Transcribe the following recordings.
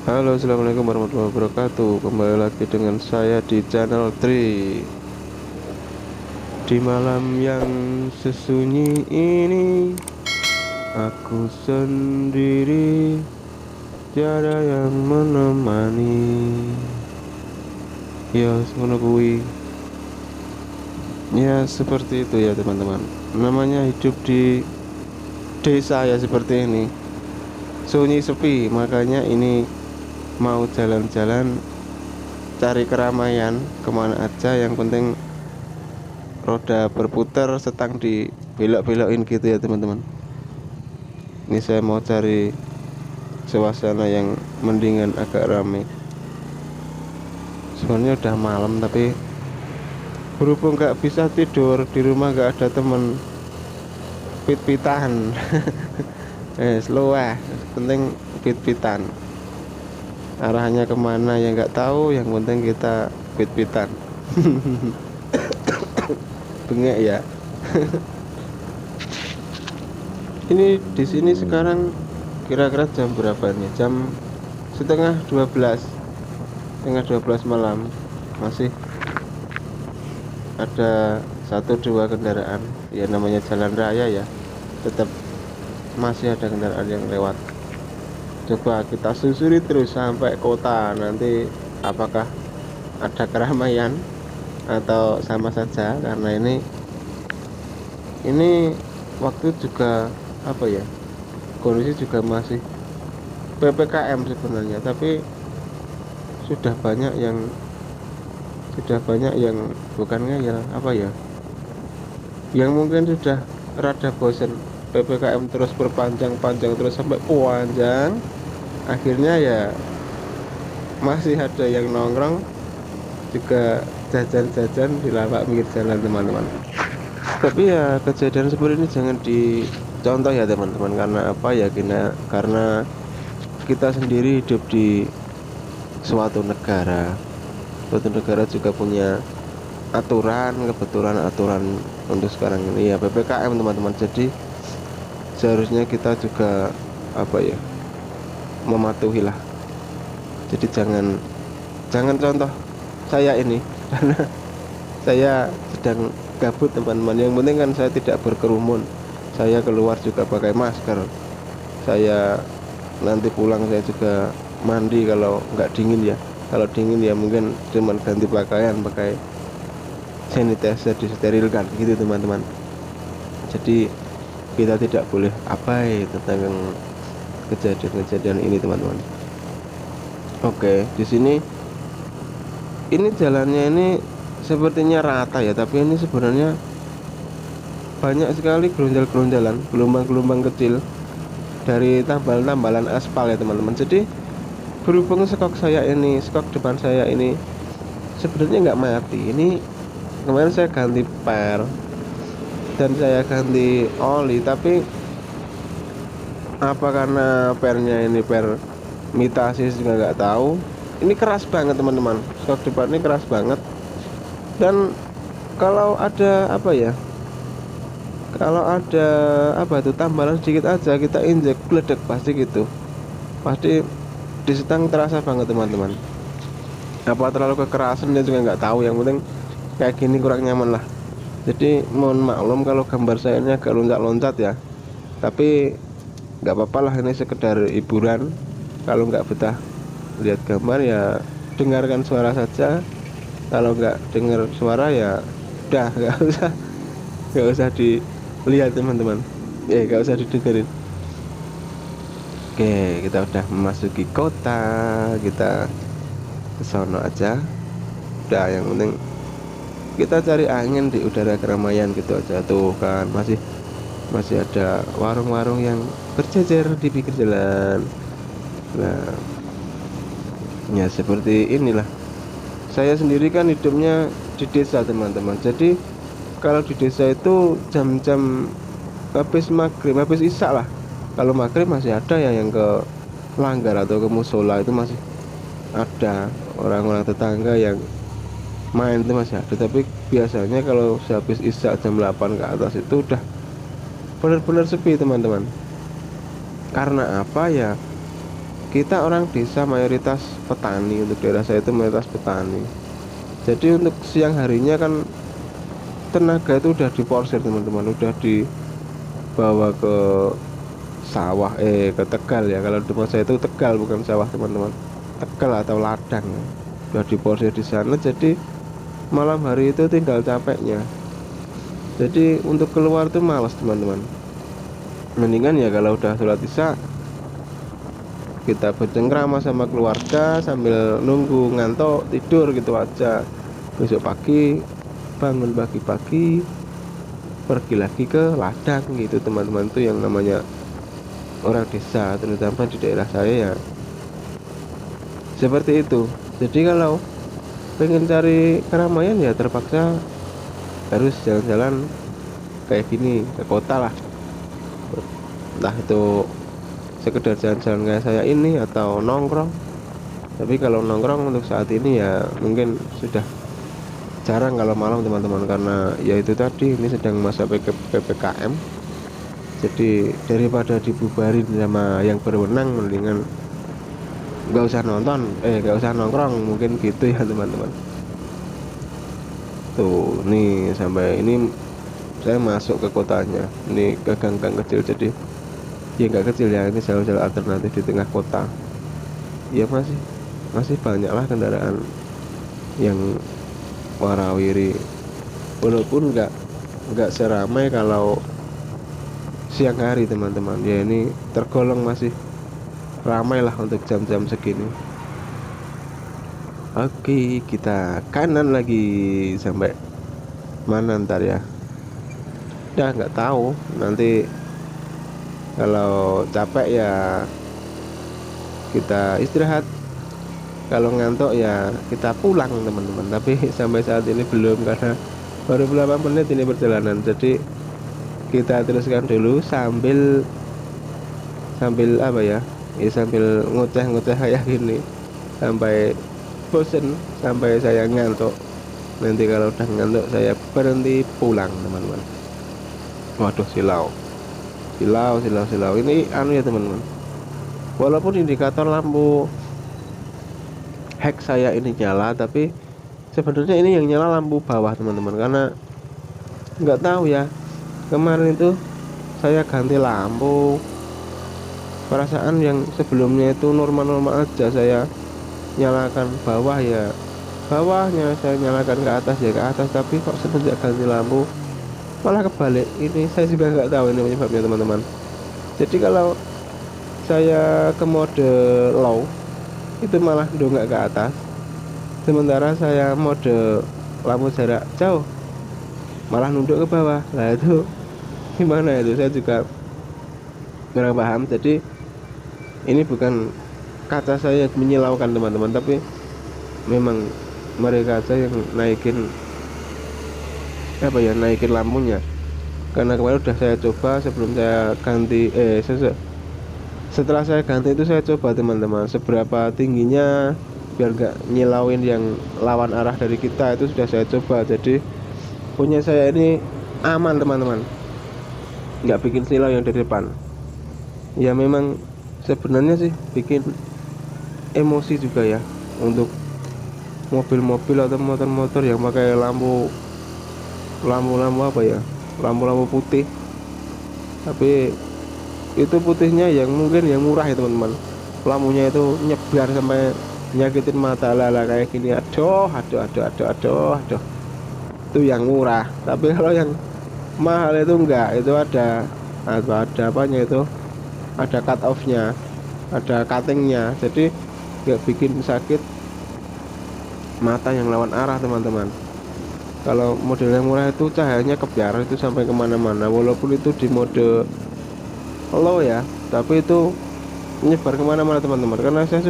Halo, assalamualaikum warahmatullahi wabarakatuh. Kembali lagi dengan saya di channel Tri. Di malam yang sesunyi ini, aku sendiri, tiada yang menemani. Ya, ngono kuwi. Ya, seperti itu ya, teman-teman. Namanya hidup di desa ya seperti ini. Sunyi sepi, makanya ini mau jalan-jalan cari keramaian kemana aja, yang penting roda berputar, setang di belok-belokin gitu ya teman-teman. Ini saya mau cari suasana yang mendingan, agak rame. Sebenarnya udah malam tapi berhubung nggak bisa tidur di rumah, nggak ada temen, pit-pitan. Slow penting pit-pitan. Arahnya kemana ya nggak tahu, yang penting kita pit-pitan. Bengek ya. Ini di sini sekarang kira-kira jam berapa nih? Jam setengah 12 malam. Masih ada satu dua kendaraan. Ya namanya jalan raya ya. Tetap masih ada kendaraan yang lewat. Coba kita susuri terus sampai kota. Nanti apakah ada keramaian atau sama saja, karena ini waktu juga apa ya, kondisi juga masih PPKM sebenarnya, tapi sudah banyak yang bukannya ya apa ya, yang mungkin sudah rada bosen PPKM terus berpanjang-panjang terus sampai panjang, akhirnya ya masih ada yang nongkrong juga, jajan-jajan di lapak pinggir jalan teman-teman. Tapi ya kejadian seperti ini jangan dicontoh ya teman-teman. Karena apa ya, karena kita sendiri hidup di suatu negara. Suatu negara juga punya aturan, kebetulan aturan untuk sekarang ini ya PPKM teman-teman. Jadi seharusnya kita juga apa ya, mematuhi lah. Jadi jangan contoh saya ini karena saya sedang gabut teman-teman. Yang penting kan saya tidak berkerumun, saya keluar juga pakai masker, saya nanti pulang saya juga mandi kalau nggak dingin ya. Kalau dingin ya mungkin cuman ganti pakaian pakai sanitizer, disterilkan gitu teman-teman. Jadi kita tidak boleh abai tentang kejadian-kejadian ini teman-teman. Oke, di sini ini jalannya ini sepertinya rata ya, tapi ini sebenarnya banyak sekali gerunjal-gerunjalan, gelombang-gelombang kecil dari tambal-tambalan aspal ya teman-teman. Jadi berhubung skok depan saya ini sebenarnya nggak mati. Ini kemarin saya ganti per dan saya ganti oli, tapi apa karena pernya ini per mitasis juga nggak tahu, ini keras banget teman-teman. Skok depan ini keras banget, dan kalau ada apa ya, kalau ada apa itu tambalan sedikit aja kita injek gledek pasti gitu, pasti di setang terasa banget teman-teman. Apa terlalu kekerasan dia juga nggak tahu, yang penting kayak gini kurang nyaman lah. Jadi mohon maklum kalau gambar saya ini agak loncat-loncat ya, tapi nggak apa-apa lah, ini sekedar hiburan. Kalau nggak betah lihat gambar ya dengarkan suara saja. Kalau nggak dengar suara ya udah nggak usah dilihat teman-teman, nggak usah didengerin. Oke, kita udah memasuki kota, kita ke sono aja. Udah, yang penting kita cari angin di udara keramaian gitu aja. Tuh kan masih ada warung-warung yang berjejer di pinggir jalan. Nah, ya seperti inilah. Saya sendiri kan hidupnya di desa teman-teman. Jadi kalau di desa itu jam-jam habis maghrib, habis isya lah. Kalau maghrib masih ada ya yang ke langgar atau ke musola, itu masih ada orang-orang tetangga yang main, itu masih ada. Tapi biasanya kalau habis isya jam 8 ke atas itu udah benar-benar sepi teman-teman. Karena apa ya, kita orang desa mayoritas petani, untuk daerah saya itu mayoritas petani. Jadi untuk siang harinya kan tenaga itu udah diporsir teman-teman, udah dibawa ke sawah, ke Tegal ya. Kalau di tempat saya itu Tegal, bukan sawah teman-teman, Tegal atau ladang ya. Udah diporsir di sana, jadi malam hari itu tinggal capeknya. Jadi untuk keluar tuh malas teman-teman. Mendingan ya kalau udah sholat isya kita bercengkrama sama keluarga sambil nunggu ngantuk tidur gitu aja. Besok pagi bangun pagi-pagi pergi lagi ke ladang gitu teman-teman. Itu yang namanya orang desa, terutama di daerah saya ya seperti itu. Jadi kalau pengen cari keramaian ya terpaksa harus jalan-jalan kayak gini ke kota lah, entah itu sekedar jalan-jalan kayak saya ini atau nongkrong. Tapi kalau nongkrong untuk saat ini ya mungkin sudah jarang kalau malam teman-teman, karena ya itu tadi ini sedang masa PPKM. Jadi daripada dibubarin sama yang berwenang, mendingan nggak usah nonton, nggak usah nongkrong, mungkin gitu ya teman-teman. Tuh nih sampai ini saya masuk ke kotanya, ini ke gang-gang kecil. Jadi ya nggak kecil ya, ini jalan-jalan alternatif di tengah kota. Ya masih banyak lah kendaraan yang warawiri, walaupun nggak seramai kalau siang hari teman-teman. Ya ini tergolong masih ramai lah untuk jam-jam segini. Oke, kita kanan lagi sampai mana ntar ya? Udah nggak tahu, nanti kalau capek ya kita istirahat, kalau ngantuk ya kita pulang teman-teman. Tapi sampai saat ini belum, karena baru berapa menit ini perjalanan. Jadi kita teruskan dulu sambil apa ya, sambil ngoceh-ngoceh kayak gini sampai bosen, sampai saya ngantuk. Nanti kalau udah ngantuk saya berhenti pulang teman-teman. Waduh, silau ini anu ya teman-teman, walaupun indikator lampu hex saya ini nyala, tapi sebenarnya ini yang nyala lampu bawah teman-teman. Karena nggak tahu ya, kemarin itu saya ganti lampu, perasaan yang sebelumnya itu normal-normal aja, saya nyalakan bawah ya bawahnya, saya nyalakan ke atas ya ke atas. Tapi kok semenjak ganti lampu malah kebalik. Ini saya juga nggak tahu ini penyebabnya teman-teman. Jadi kalau saya ke mode low itu malah dongak ke atas, sementara saya mode lampu jarak jauh malah nunduk ke bawah. Nah itu gimana itu, saya juga kurang paham. Jadi ini bukan kaca saya yang menyilaukan teman-teman, tapi memang mereka aja yang naikin lampunya. Karena kemarin udah saya coba sebelum saya ganti, setelah saya ganti itu saya coba teman-teman seberapa tingginya biar nggak nyilauin yang lawan arah dari kita. Itu sudah saya coba, jadi punya saya ini aman teman-teman, nggak bikin silau yang dari depan. Ya memang sebenarnya sih bikin emosi juga ya untuk mobil-mobil atau motor-motor yang pakai lampu apa ya, lampu putih. Tapi itu putihnya yang mungkin yang murah ya teman-teman, lampunya itu nyebar sampai nyakitin mata lala kayak gini. Aduh, itu yang murah. Tapi kalau yang mahal itu enggak, itu ada apanya itu, ada cut off nya, ada cuttingnya, jadi nggak bikin sakit mata yang lawan arah teman-teman. Kalau model yang murah itu cahayanya kebiar itu sampai kemana-mana, walaupun itu di mode low ya, tapi itu menyebar kemana-mana teman-teman. Karena saya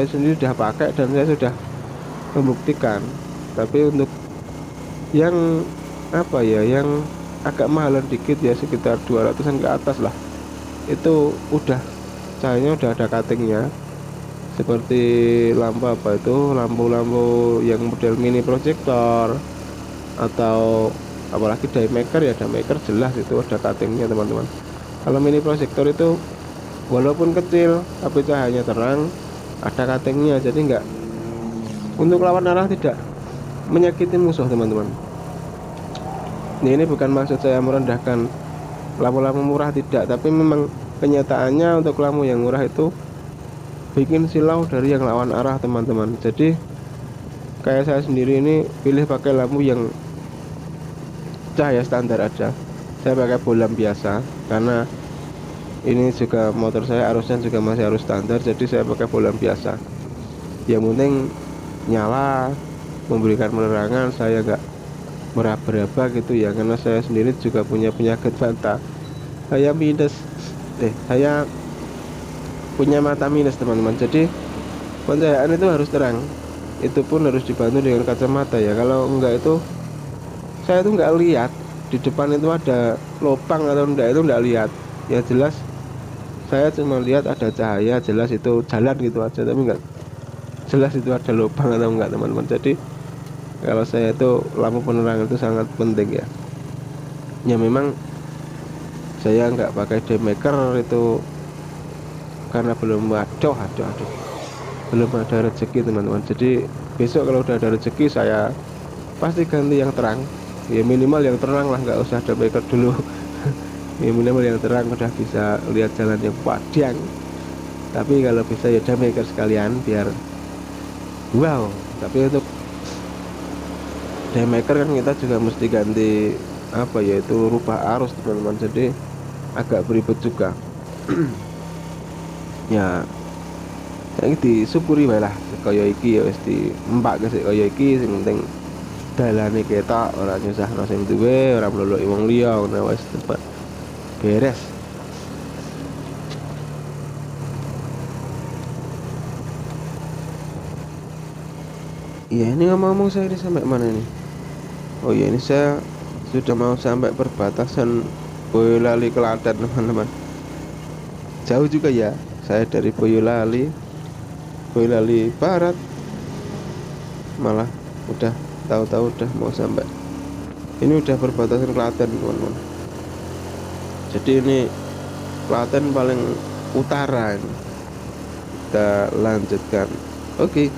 sendiri sudah pakai dan saya sudah membuktikan. Tapi untuk yang apa ya, yang agak mahalan dikit ya, sekitar 200-an ke atas lah, itu udah cahayanya udah ada cuttingnya, seperti lampu-lampu yang model mini proyektor atau apalagi daymaker ya. Daymaker jelas itu ada cuttingnya teman-teman. Kalau mini proyektor itu walaupun kecil tapi cahayanya terang, ada katingnya, jadi enggak, untuk lawan arah tidak menyakiti musuh teman-teman. Ini bukan maksud saya merendahkan lampu-lampu murah, tidak, tapi memang kenyataannya untuk lampu yang murah itu bikin silau dari yang lawan arah teman-teman. Jadi kayak saya sendiri ini pilih pakai lampu yang cahaya standar aja, saya pakai bolam biasa karena ini juga motor saya arusnya juga masih arus standar, jadi saya pakai bolam biasa yang penting nyala memberikan penerangan. Saya nggak meraba-raba gitu ya, karena saya sendiri juga punya penyakit mata, saya saya punya mata minus teman-teman. Jadi pencahayaan itu harus terang, itu pun harus dibantu dengan kacamata ya. Kalau enggak itu saya tuh nggak lihat di depan itu ada lubang atau enggak, itu nggak lihat. Ya jelas saya cuma lihat ada cahaya, jelas itu jalan gitu aja, tapi nggak jelas itu ada lubang atau enggak teman-teman. Jadi kalau saya itu lampu penerangan itu sangat penting ya. Ya memang saya nggak pakai daymaker itu karena belum belum ada rezeki teman-teman. Jadi besok kalau udah ada rezeki saya pasti ganti yang terang, ya minimal yang terang lah, nggak usah daymaker dulu. Ya minimal yang terang, udah bisa lihat jalan yang padang. Tapi kalau bisa ya daymaker sekalian biar wow. Tapi untuk daymaker kan kita juga mesti ganti apa ya, itu rubah arus teman-teman, jadi agak beribet juga. Ya saya disyukuri wae lah kaya iki, ya wis diempak ke kaya iki, sing penting dalane ketok, ora nyusahno sing duwe, ora mloloki wong liya, ngono wis cepet beres. Iya, ini ngomong-ngomong saya ini sampai mana ini? Oh iya, ini saya sudah mau sampai perbatasan Boyolali Klaten teman-teman. Jauh juga ya, saya dari Boyolali Barat, malah udah tahu-tahu udah mau sampai. Ini udah perbatasan Klaten teman-teman. Jadi ini Klaten paling utara ini. Kita lanjutkan. Oke.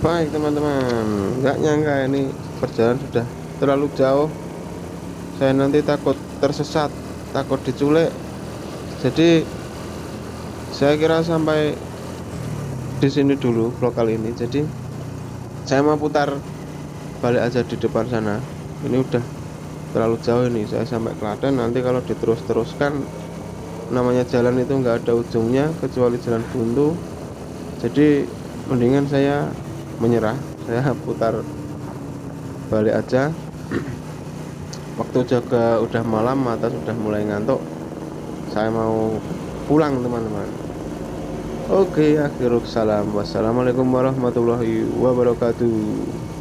Baik teman-teman, nggak nyangka ini perjalanan sudah terlalu jauh. Saya nanti takut tersesat, takut diculik. Jadi saya kira sampai di sini dulu vlog kali ini. Jadi saya mau putar balik aja di depan sana. Ini udah terlalu jauh ini, saya sampai Klaten. Nanti kalau diterus-teruskan, namanya jalan itu nggak ada ujungnya kecuali jalan buntu. Jadi mendingan saya menyerah, saya putar balik aja. Waktu juga udah malam, mata sudah mulai ngantuk, saya mau pulang teman-teman. Oke, akhirul salam, wassalamualaikum warahmatullahi wabarakatuh.